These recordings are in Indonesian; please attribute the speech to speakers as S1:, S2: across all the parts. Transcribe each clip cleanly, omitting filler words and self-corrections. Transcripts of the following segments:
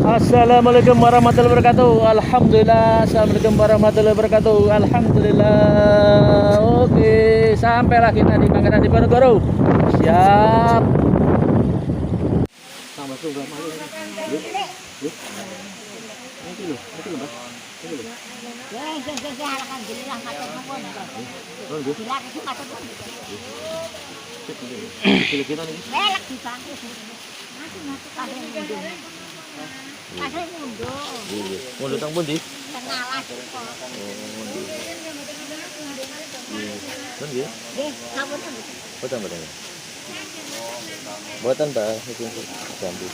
S1: Assalamualaikum warahmatullahi wabarakatuh. Alhamdulillah. Assalamualaikum warahmatullahi wabarakatuh. Alhamdulillah. Oke, sampailah kita di Pangeran Diponegoro. Siap. Sama sudah malu. Mundur tang pundi?
S2: Tengah lagi kok.
S1: Kan nggih.
S2: Nggih, sampun.
S1: Boten. Boten ta, iki jambu.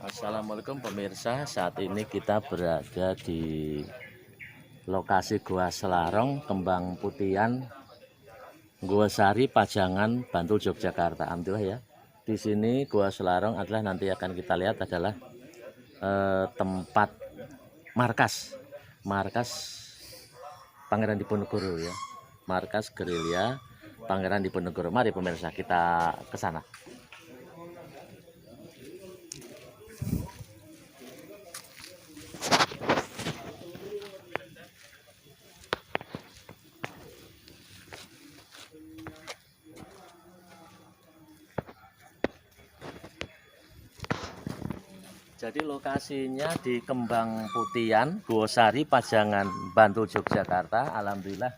S1: Assalamualaikum pemirsa, saat ini kita berada di lokasi Gua Selarong, Kembang Putihan, Gua Sari, Pajangan, Bantul, Yogyakarta. Alhamdulillah ya. Di sini Gua Selarong adalah nanti akan kita lihat adalah tempat markas Pangeran Diponegoro ya. Markas gerilya Pangeran Diponegoro. Mari pemirsa kita ke sana. Jadi lokasinya di Kembang Putihan, Gua Sari, Pajangan, Bantul, Yogyakarta. Alhamdulillah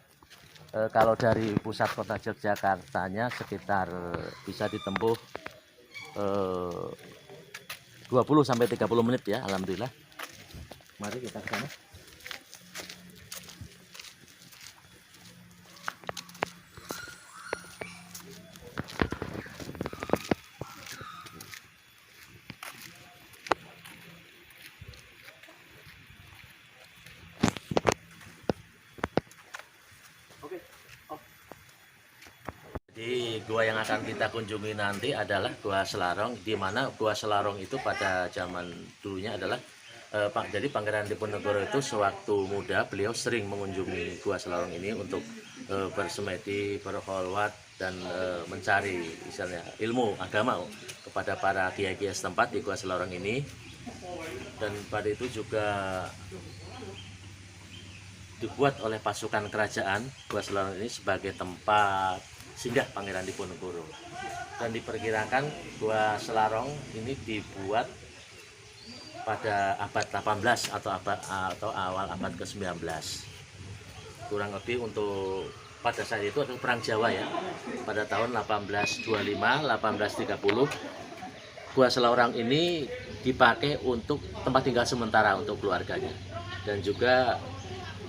S1: kalau dari pusat kota Yogyakartanya sekitar bisa ditempuh 20-30 menit ya. Alhamdulillah. Mari kita ke sana. Jadi gua yang akan kita kunjungi nanti adalah Gua Selarong, di mana Gua Selarong itu pada zaman dulunya adalah jadi Pangeran Diponegoro itu sewaktu muda beliau sering mengunjungi Gua Selarong ini untuk bersemedi, berkholwat dan mencari misalnya ilmu agama kepada para kiai-kiai setempat di Gua Selarong ini. Dan pada itu juga dibuat oleh pasukan kerajaan Gua Selarong ini sebagai tempat singgah Pangeran Diponegoro. Dan diperkirakan Gua Selarong ini dibuat pada abad 18 atau awal abad ke-19. Kurang lebih untuk pada saat itu adalah perang Jawa ya. Pada tahun 1825-1830 Gua Selarong ini dipakai untuk tempat tinggal sementara untuk keluarganya. Dan juga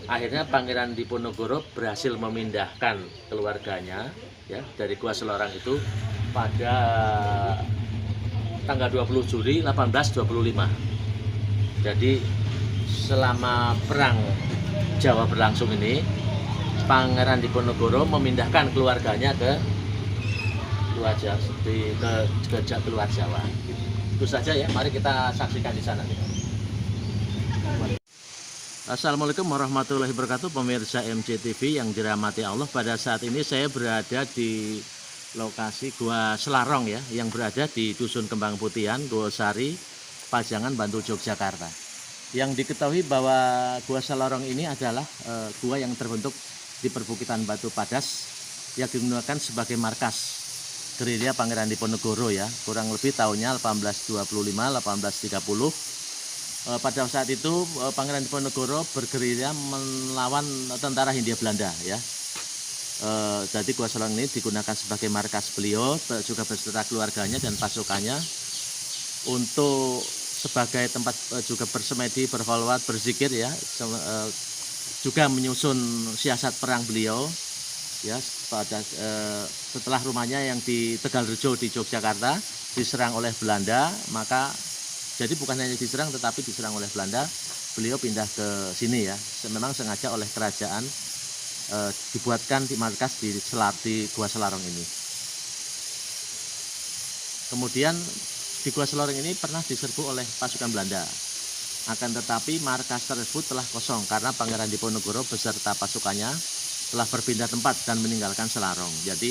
S1: akhirnya Pangeran Diponegoro berhasil memindahkan keluarganya ya dari Gua Selarong itu pada tanggal 20 Juli 1825. Jadi selama perang Jawa berlangsung ini, Pangeran Diponegoro memindahkan keluarganya ke luar Jawa. Itu saja ya, mari kita saksikan di sana. Assalamualaikum warahmatullahi wabarakatuh, pemirsa MCTV yang dirahmati Allah. Pada saat ini saya berada di lokasi Gua Selarong ya, yang berada di Dusun Kembang Putihan, Gua Sari, Pajangan, Bantul, Yogyakarta. Yang diketahui bahwa Gua Selarong ini adalah gua yang terbentuk di perbukitan batu padas yang digunakan sebagai markas gerilya Pangeran Diponegoro ya, kurang lebih tahunnya 1825-1830. Pada saat itu Pangeran Diponegoro bergerilya melawan tentara Hindia Belanda ya. Jadi Gua Selarong ini digunakan sebagai markas beliau juga beserta keluarganya dan pasukannya untuk sebagai tempat juga bersemedi, berkholwat, berzikir ya, juga menyusun siasat perang beliau ya. Pada setelah rumahnya yang di Tegalrejo di Yogyakarta diserang oleh Belanda, maka jadi bukan hanya diserang tetapi diserang oleh Belanda, beliau pindah ke sini ya. Memang sengaja oleh kerajaan dibuatkan di markas di Gua Selarong ini. Kemudian di Gua Selorong ini pernah diserbu oleh pasukan Belanda. Akan tetapi markas tersebut telah kosong karena Pangeran Diponegoro beserta pasukannya telah berpindah tempat dan meninggalkan Selarong. Jadi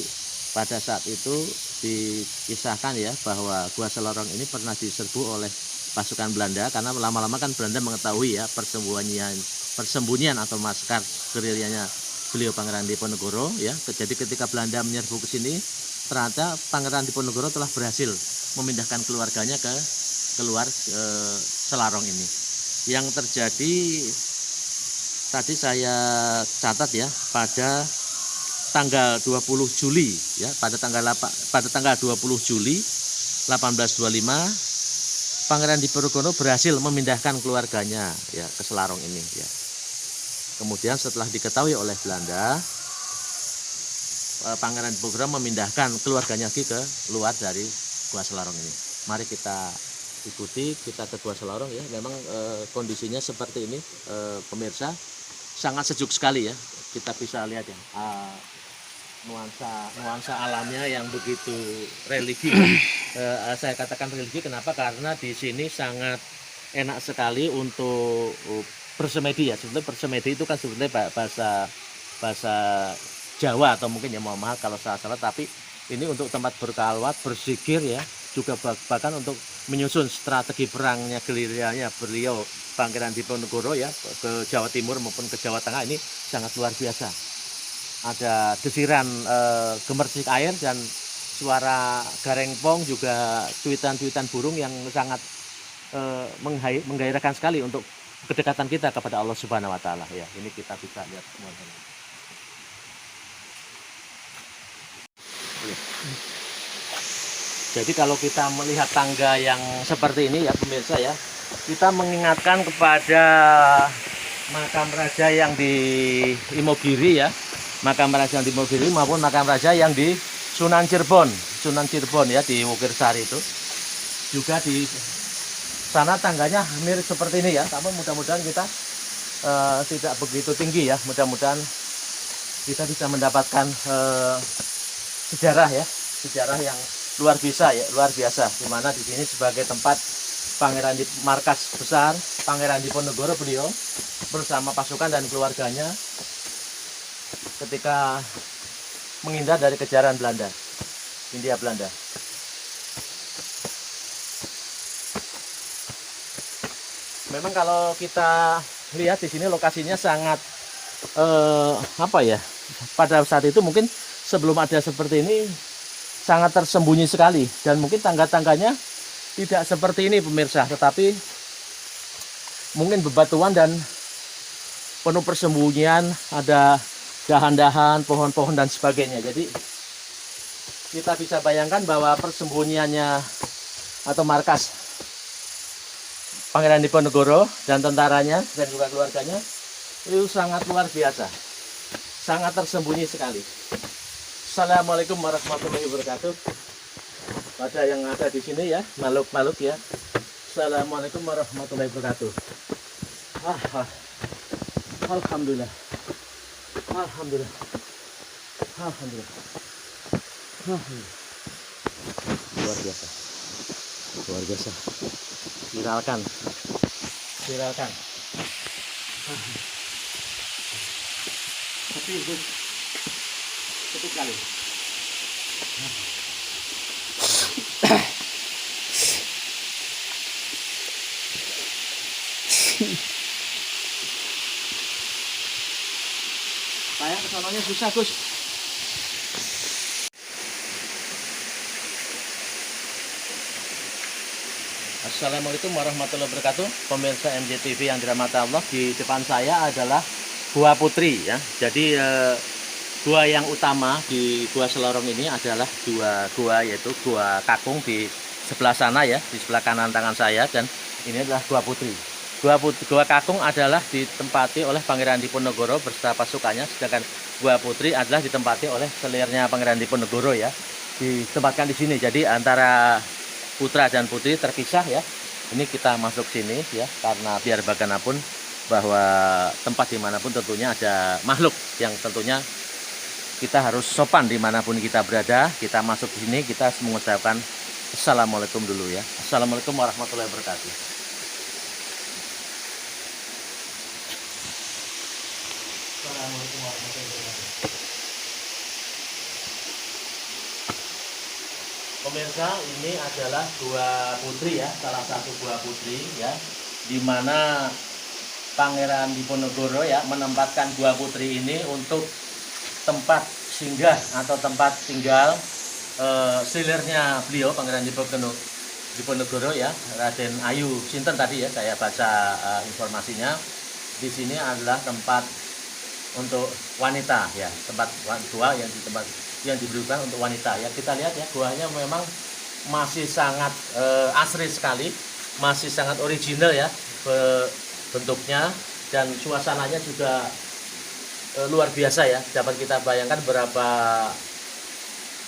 S1: pada saat itu dikisahkan ya bahwa Gua Selorong ini pernah diserbu oleh pasukan Belanda karena lama-lama kan Belanda mengetahui ya persembunyian atau markas gerilyanya beliau Pangeran Diponegoro ya. Jadi ketika Belanda menyerbu ke sini, ternyata Pangeran Diponegoro telah berhasil memindahkan keluarganya ke keluar Selarong ini. Yang terjadi tadi saya catat ya pada tanggal 20 Juli ya, pada tanggal 20 Juli 1825 Pangeran Diponegoro berhasil memindahkan keluarganya ya ke Selarong ini ya. Kemudian setelah diketahui oleh Belanda, Pangeran Diponegoro memindahkan keluarganya lagi ke luar dari Gua Selarong ini. Mari kita ikuti, kita ke Gua Selarong ya. Memang kondisinya seperti ini, pemirsa, sangat sejuk sekali ya. Kita bisa lihat ya, nuansa alamnya yang begitu religi. Saya katakan religi kenapa? Karena di sini sangat enak sekali untuk bersemedi ya. Sebetulnya bersemedi itu kan sebetulnya bahasa Jawa atau mungkin ya, mohon maaf kalau salah, tapi ini untuk tempat berkalwat, berzikir ya, juga bahkan untuk menyusun strategi perangnya gerilyanya beliau Pangeran Diponegoro ya ke Jawa Timur maupun ke Jawa Tengah ini sangat luar biasa. Ada desiran gemercik air dan suara garengpong, juga cuitan-cuitan burung yang sangat menggairahkan sekali untuk kedekatan kita kepada Allah Subhanahu wa taala ya. Ini kita bisa lihat teman-teman. Jadi kalau kita melihat tangga yang seperti ini ya pemirsa ya, kita mengingatkan kepada makam raja yang di Imogiri ya, makam raja yang di Imogiri maupun makam raja yang di Sunan Cirebon ya, di Wukirsari itu. Juga di sana tangganya mirip seperti ini ya, namun mudah-mudahan kita tidak begitu tinggi ya, mudah-mudahan kita bisa mendapatkan sejarah yang luar biasa di mana di sini sebagai tempat markas besar Pangeran Diponegoro beliau bersama pasukan dan keluarganya ketika menghindar dari kejaran Hindia Belanda. Memang kalau kita lihat di sini lokasinya sangat pada saat itu mungkin sebelum ada seperti ini sangat tersembunyi sekali, dan mungkin tangga-tangganya tidak seperti ini pemirsa, tetapi mungkin bebatuan dan penuh persembunyian, ada dahan-dahan, pohon-pohon dan sebagainya. Jadi kita bisa bayangkan bahwa persembunyiannya atau markas Pangeran Diponegoro dan tentaranya dan juga keluarganya itu sangat luar biasa, sangat tersembunyi sekali. Assalamualaikum warahmatullahi wabarakatuh. Pada yang ada di sini ya, makhluk-makhluk ya. Assalamualaikum warahmatullahi wabarakatuh. Alhamdulillah. Alhamdulillah. Alhamdulillah. Luar biasa. Luar biasa. Viralkan. Cukup kali. Saya kesononya susah, Gus. Assalamualaikum warahmatullahi wabarakatuh. Pemirsa MJTV yang dirahmati Allah, di depan saya adalah Gua Putri ya. Jadi gua yang utama di Gua Selorong ini adalah dua gua, yaitu Gua Kakung di sebelah sana ya, di sebelah kanan tangan saya, dan ini adalah Gua Putri. Gua Kakung adalah ditempati oleh Pangeran Diponegoro beserta pasukannya, sedangkan Gua Putri adalah ditempati oleh selirnya Pangeran Diponegoro ya. Ditempatkan di sini. Jadi antara putra dan putri terpisah ya. Ini kita masuk sini ya, karena biar bagaimanapun bahwa tempat dimanapun tentunya ada makhluk yang tentunya kita harus sopan dimanapun kita berada. Kita masuk di sini, kita mengucapkan Assalamualaikum dulu ya. Assalamualaikum warahmatullahi wabarakatuh. Assalamualaikum warahmatullahi wabarakatuh. Pemirsa, ini adalah gua putri ya, salah satu gua putri ya, di mana Pangeran Diponegoro ya menempatkan gua putri ini untuk tempat singgah atau tempat tinggal silirnya beliau Pangeran Diponegoro ya, Raden Ayu Sinten tadi ya, saya baca informasinya. Di sini adalah tempat untuk wanita ya, tempat gua yang diberikan untuk wanita ya. Kita lihat ya, guanya memang masih sangat asri sekali, masih sangat original ya bentuknya, dan suasananya juga luar biasa ya. Dapat kita bayangkan berapa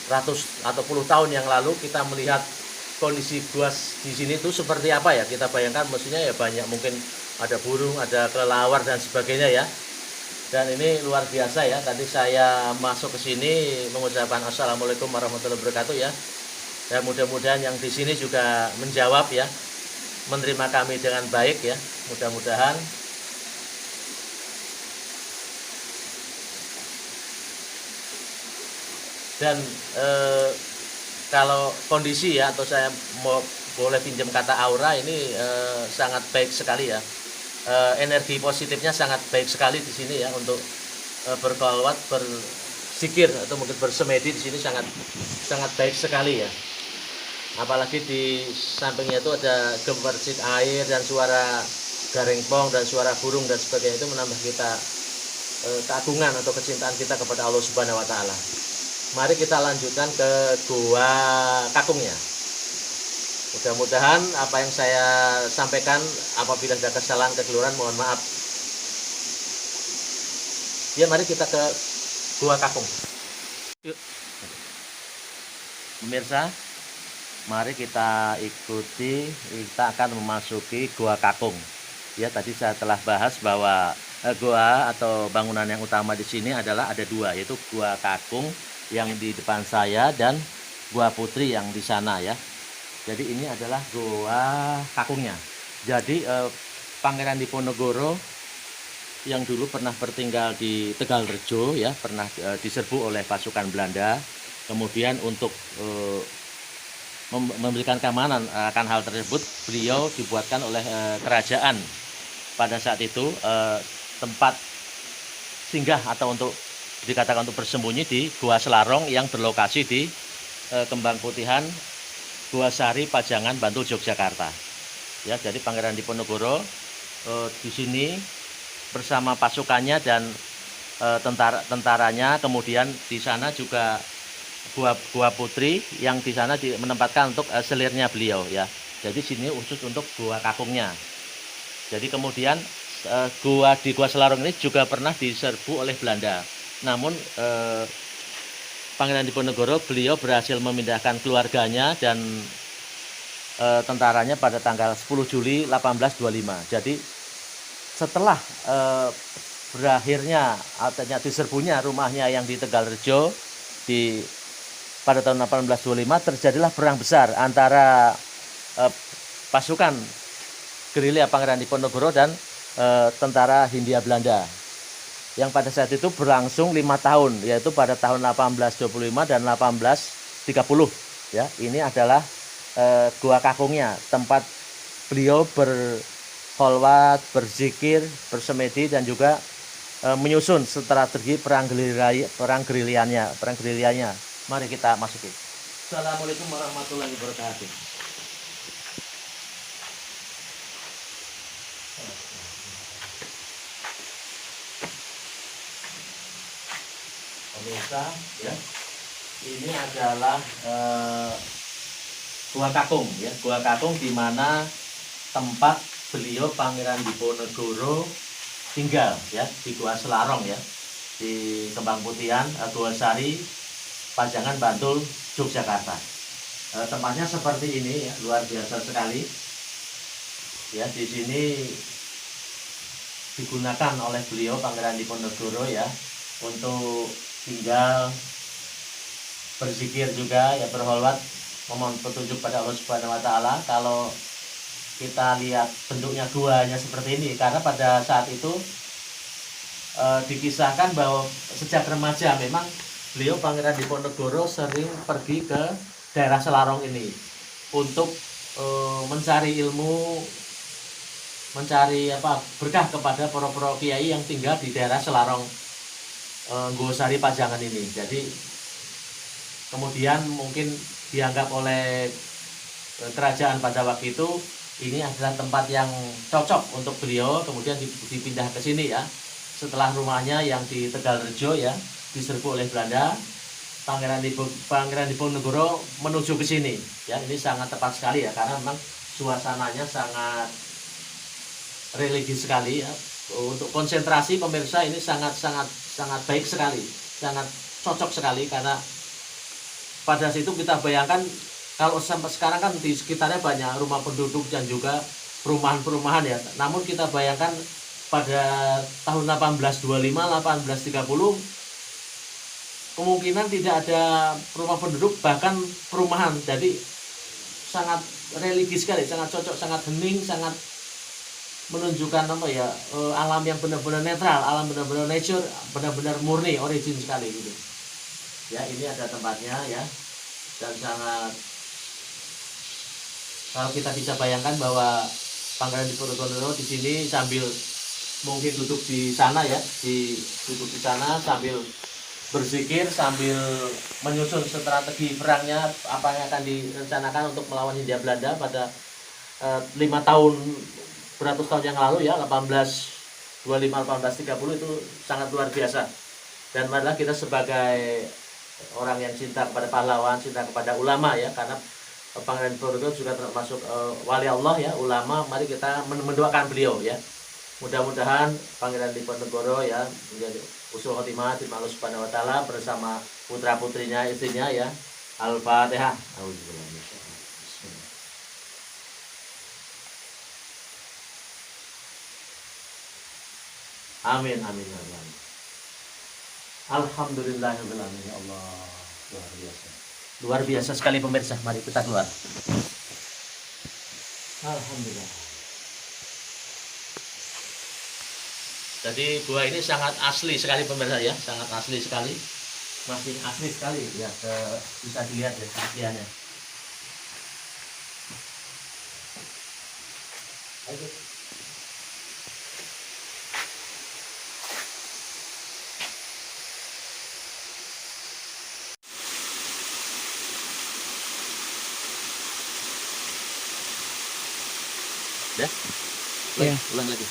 S1: ratus atau puluh tahun yang lalu kita melihat kondisi gua di sini tuh seperti apa ya. Kita bayangkan maksudnya ya banyak, mungkin ada burung, ada kelelawar dan sebagainya ya. Dan ini luar biasa ya. Tadi saya masuk ke sini mengucapkan assalamualaikum warahmatullahi wabarakatuh ya. Ya mudah-mudahan yang di sini juga menjawab ya, menerima kami dengan baik ya. Mudah-mudahan. Dan kalau kondisi ya, atau saya boleh pinjam kata aura, ini sangat baik sekali ya. Energi positifnya sangat baik sekali di sini ya, untuk berkolwat, berzikir atau mungkin bersemedi di sini sangat baik sekali ya. Apalagi di sampingnya itu ada gemercik air dan suara garengpong dan suara burung dan sebagainya, itu menambah kita keagungan atau kecintaan kita kepada Allah Subhanahu wa taala. Mari kita lanjutkan ke Gua Kakungnya. Mudah-mudahan apa yang saya sampaikan, apabila ada kesalahan kekeliruan, mohon maaf. Ya, mari kita ke Gua Kakung. Yuk. Pemirsa, mari kita ikuti, kita akan memasuki Gua Kakung. Ya, tadi saya telah bahas bahwa gua atau bangunan yang utama di sini adalah ada dua, yaitu Gua Kakung yang di depan saya dan Gua Putri yang di sana ya. Jadi ini adalah Gua Kakungnya. Jadi Pangeran Diponegoro yang dulu pernah bertinggal di Tegalrejo ya, pernah diserbu oleh pasukan Belanda. Kemudian untuk memberikan keamanan akan hal tersebut, beliau dibuatkan oleh kerajaan pada saat itu tempat singgah atau untuk dikatakan untuk bersembunyi di Gua Selarong yang berlokasi di Kembang Putihan, Gua Sari, Pajangan, Bantul, Yogyakarta. Ya, jadi Pangeran Diponegoro di sini bersama pasukannya dan tentaranya. Kemudian di sana juga Gua Putri yang di sana menempatkan untuk selirnya beliau ya. Jadi sini khusus untuk Gua Kakungnya. Jadi kemudian di Gua Selarong ini juga pernah diserbu oleh Belanda. Namun Pangeran Diponegoro beliau berhasil memindahkan keluarganya dan tentaranya pada tanggal 10 Juli 1825. Jadi setelah berakhirnya artinya diserbunya rumahnya yang di Tegalrejo pada tahun 1825, terjadilah perang besar antara pasukan gerilya Pangeran Diponegoro dan tentara Hindia Belanda, yang pada saat itu berlangsung 5 tahun, yaitu pada tahun 1825 dan 1830 ya. Ini adalah Gua Kakungnya, tempat beliau berkholwat, berzikir, bersemedi, dan juga menyusun strategi perang gerilyanya. Mari kita masuki. Assalamualaikum warahmatullahi wabarakatuh. Pemirsa ya, ini adalah Gua Kakung ya, Gua Kakung di mana tempat beliau Pangeran Diponegoro tinggal ya, di Gua Selarong ya, di Kembang Putihan, Gua Sari, Pajangan, Bantul, Yogyakarta. Tempatnya seperti ini ya, luar biasa sekali ya. Di sini digunakan oleh beliau Pangeran Diponegoro ya untuk tinggal, berzikir juga ya, berholwat memohon petunjuk pada Allah Subhanahu wa taala. Kalau kita lihat bentuknya guanya seperti ini, karena pada saat itu dikisahkan bahwa sejak remaja memang beliau Pangeran Diponegoro sering pergi ke daerah Selarong ini untuk mencari ilmu, mencari berkah kepada para kiai yang tinggal di daerah Selarong Nggosari Pajangan ini. Jadi kemudian mungkin dianggap oleh kerajaan pada waktu itu ini adalah tempat yang cocok untuk beliau, kemudian dipindah ke sini ya. Setelah rumahnya yang di Tegalrejo ya diserbu oleh Belanda, Pangeran Diponegoro menuju ke sini ya. Ini sangat tepat sekali ya, karena memang suasananya sangat religi sekali ya. Untuk konsentrasi pemirsa ini sangat baik sekali, sangat cocok sekali, karena pada situ kita bayangkan kalau sampai sekarang kan di sekitarnya banyak rumah penduduk dan juga perumahan-perumahan ya. Namun kita bayangkan pada tahun 1825, 1830 kemungkinan tidak ada rumah penduduk, bahkan perumahan. Jadi sangat religi sekali, sangat cocok, sangat hening, sangat menunjukkan alam yang benar-benar netral, alam benar-benar nature, benar-benar murni, origin sekali gitu. Ya, ini ada tempatnya ya. Dan sangat, kalau kita bisa bayangkan bahwa Pangeran Diponegoro di sini sambil mungkin duduk di sana ya, duduk di sana sambil berzikir, sambil menyusun strategi perangnya, apa yang akan direncanakan untuk melawan Hindia Belanda pada 5 tahun, beratus tahun yang lalu ya, 1825, 1830 itu sangat luar biasa. Dan marilah kita sebagai orang yang cinta kepada pahlawan, cinta kepada ulama ya, karena Pangeran Diponegoro juga termasuk wali Allah ya, ulama. Mari kita mendoakan beliau ya. Mudah-mudahan Pangeran Diponegoro ya menjadi usul khotimah di Allah Subhanahu wa taala bersama putra-putrinya, istrinya ya. Al-Fatihah. Amin amin amin. Alhamdulillahirabbil alamin. Ya Allah, luar biasa. Luar biasa sekali pemirsa. Mari kita keluar. Alhamdulillah. Jadi gua ini sangat asli sekali pemirsa ya, sangat asli sekali. Masih asli sekali ya, bisa dilihat ya keasliannya. Ayo. Ya. Ulang lagi.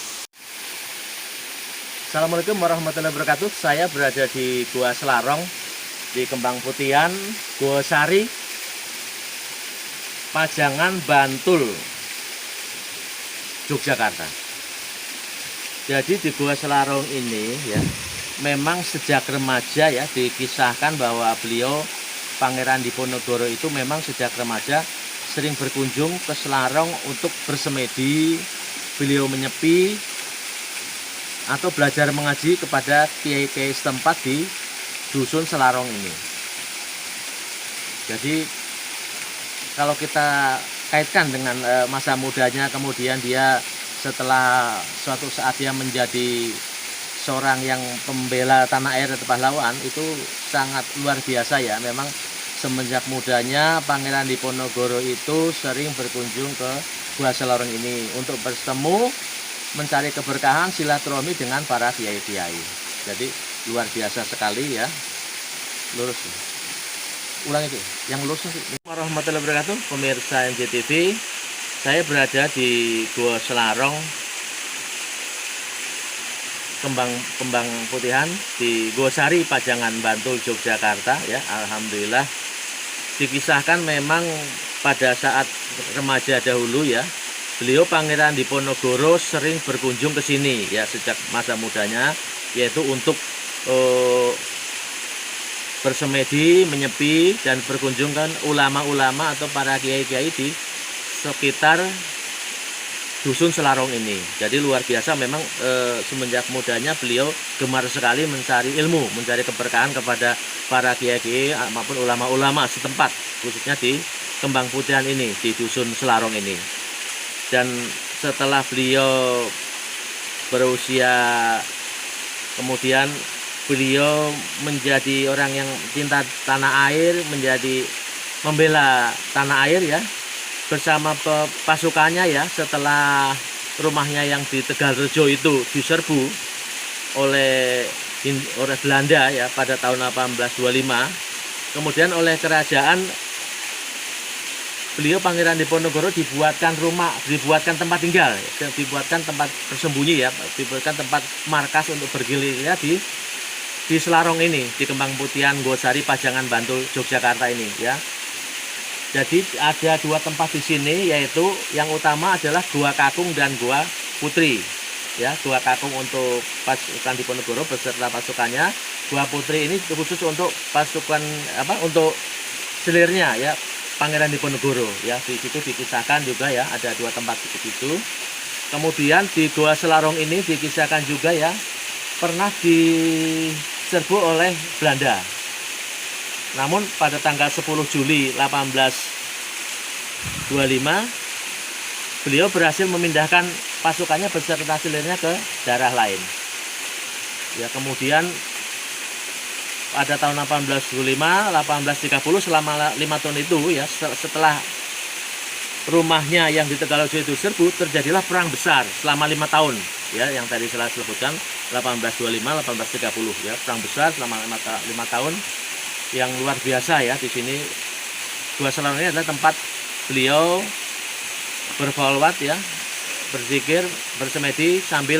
S1: Assalamualaikum warahmatullahi wabarakatuh. Saya berada di Gua Selarong, di Kembang Putihan, Nggosari, Pajangan, Bantul, Yogyakarta. Jadi di Gua Selarong ini ya, memang sejak remaja ya dikisahkan bahwa beliau Pangeran Diponegoro itu memang sejak remaja sering berkunjung ke Selarong untuk bersemedi, beliau menyepi atau belajar mengaji kepada kiai-kiai setempat di dusun Selarong ini. Jadi kalau kita kaitkan dengan masa mudanya, kemudian dia setelah suatu saat dia menjadi seorang yang pembela tanah air atau pahlawan, itu sangat luar biasa ya. Memang semenjak mudanya Pangeran Diponegoro itu sering berkunjung ke Gua Selarong ini untuk bertemu, mencari keberkahan, silaturahmi dengan para kiai-kiai. Jadi luar biasa sekali ya. Lurus. Ulang itu. Yang lurus. Warahmatullahi wabarakatuh. Pemirsa NJTV, saya berada di Gua Selarong, Kembang Putihan, di Nggosari, Pajangan, Bantul, Yogyakarta ya. Alhamdulillah. Dikisahkan memang pada saat remaja dahulu ya, beliau Pangeran Diponegoro sering berkunjung ke sini ya sejak masa mudanya, yaitu untuk bersemedi, menyepi, dan berkunjungkan ulama-ulama atau para kiai-kiai di sekitar dusun Selarong ini. Jadi luar biasa memang semenjak mudanya beliau gemar sekali mencari ilmu, mencari keberkahan kepada para kiai-kiai maupun ulama-ulama setempat, khususnya di Kembang Putihan ini, di dusun Selarong ini. Dan setelah beliau berusia, kemudian beliau menjadi orang yang cinta tanah air, menjadi membela tanah air ya, bersama pasukannya ya. Setelah rumahnya yang di Tegalrejo itu diserbu oleh Belanda ya pada tahun 1825, kemudian oleh kerajaan beliau Pangeran Diponegoro dibuatkan rumah, dibuatkan tempat tinggal, dibuatkan tempat bersembunyi ya, dibuatkan tempat markas untuk bergerilya di Selarong ini, di Kembang Putihan Gosari Pajangan Bantul Yogyakarta ini ya. Jadi ada dua tempat di sini, yaitu yang utama adalah Gua Kakung dan Gua Putri ya. Gua Kakung untuk pasukan Diponegoro beserta pasukannya, Gua Putri ini khusus untuk pasukan untuk selirnya ya, Pangeran Diponegoro ya. Di situ dikisahkan juga ya, ada dua tempat di situ. Kemudian di Gua Selarong ini dikisahkan juga ya, pernah diserbu oleh Belanda. Namun pada tanggal 10 Juli 1825 beliau berhasil memindahkan pasukannya beserta selirnya ke daerah lain. Ya, kemudian pada tahun 1825, 1830 selama 5 tahun itu ya, setelah rumahnya yang di Tegalrejo itu serbu, terjadilah perang besar selama 5 tahun ya, yang tadi saya sebutkan 1825, 1830 ya, perang besar selama 5 tahun yang luar biasa ya. Di sini Gua Selarong ini adalah tempat beliau berkholwat ya, berzikir, bersemedi sambil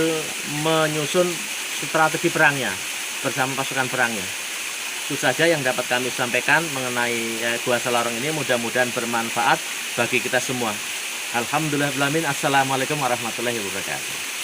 S1: menyusun strategi perangnya bersama pasukan perangnya. Itu saja yang dapat kami sampaikan mengenai Gua Selarong ini. Mudah-mudahan bermanfaat bagi kita semua. Alhamdulillahirabbil alamin. Assalamualaikum warahmatullahi wabarakatuh.